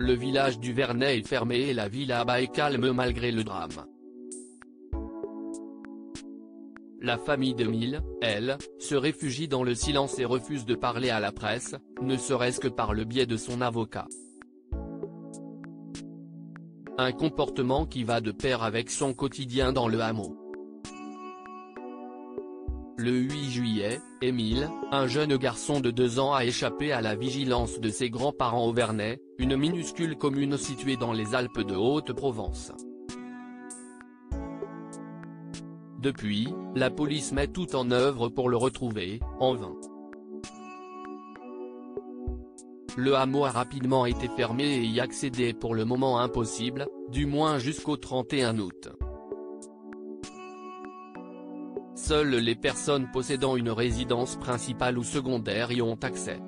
le village du Vernet est fermé et la vie là-bas est calme malgré le drame. La famille d'Émile, elle, se réfugie dans le silence et refuse de parler à la presse, ne serait-ce que par le biais de son avocat. Un comportement qui va de pair avec son quotidien dans le hameau. Le 8 juillet, Émile, un jeune garçon de 2 ans a échappé à la vigilance de ses grands-parents au Vernet, une minuscule commune située dans les Alpes de Haute-Provence. Depuis, la police met tout en œuvre pour le retrouver, en vain. Le hameau a rapidement été fermé et y accéder est pour le moment impossible, du moins jusqu'au 31 août. Seules les personnes possédant une résidence principale ou secondaire y ont accès.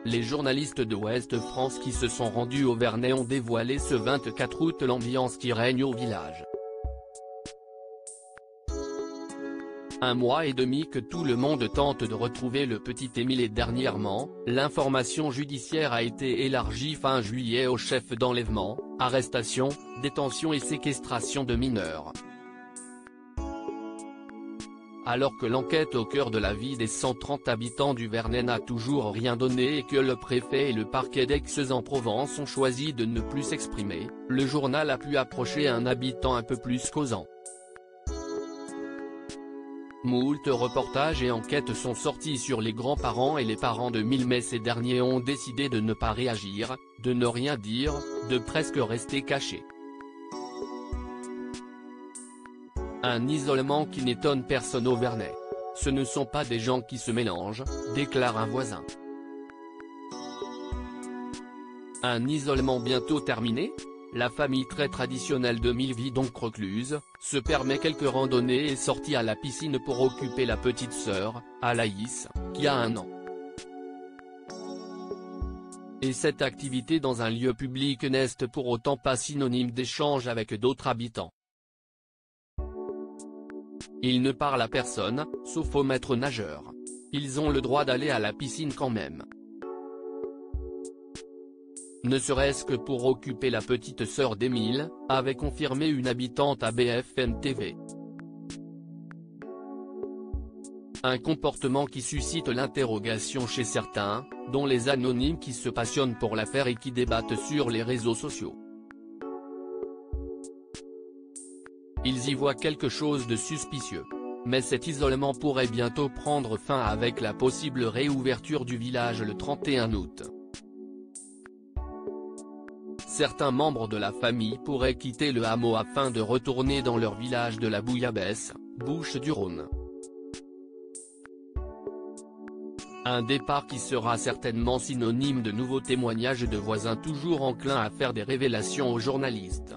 Les journalistes de Ouest France qui se sont rendus au Vernet ont dévoilé ce 24 août l'ambiance qui règne au village. Un mois et demi que tout le monde tente de retrouver le petit Émile et dernièrement, l'information judiciaire a été élargie fin juillet aux chefs d'enlèvement, arrestation, détention et séquestration de mineurs. Alors que l'enquête au cœur de la vie des 130 habitants du Vernet n'a toujours rien donné et que le préfet et le parquet d'Aix-en-Provence ont choisi de ne plus s'exprimer, le journal a pu approcher un habitant un peu plus causant. Moult reportages et enquêtes sont sortis sur les grands-parents et les parents d'Émile, mais ces derniers ont décidé de ne pas réagir, de ne rien dire, de presque rester cachés. Un isolement qui n'étonne personne au Vernet. Ce ne sont pas des gens qui se mélangent, déclare un voisin. Un isolement bientôt terminé ? La famille très traditionnelle d'Émile vit donc recluse, se permet quelques randonnées et sorties à la piscine pour occuper la petite sœur, Alaïs, qui a 1 an. Et cette activité dans un lieu public n'est pour autant pas synonyme d'échange avec d'autres habitants. Ils ne parlent à personne, sauf aux maîtres nageurs. Ils ont le droit d'aller à la piscine quand même. Ne serait-ce que pour occuper la petite sœur d'Émile, avait confirmé une habitante à BFM TV. Un comportement qui suscite l'interrogation chez certains, dont les anonymes qui se passionnent pour l'affaire et qui débattent sur les réseaux sociaux. Ils y voient quelque chose de suspicieux. Mais cet isolement pourrait bientôt prendre fin avec la possible réouverture du village le 31 août. Certains membres de la famille pourraient quitter le hameau afin de retourner dans leur village de la Bouillabaisse, Bouches-du-Rhône. Un départ qui sera certainement synonyme de nouveaux témoignages de voisins toujours enclins à faire des révélations aux journalistes.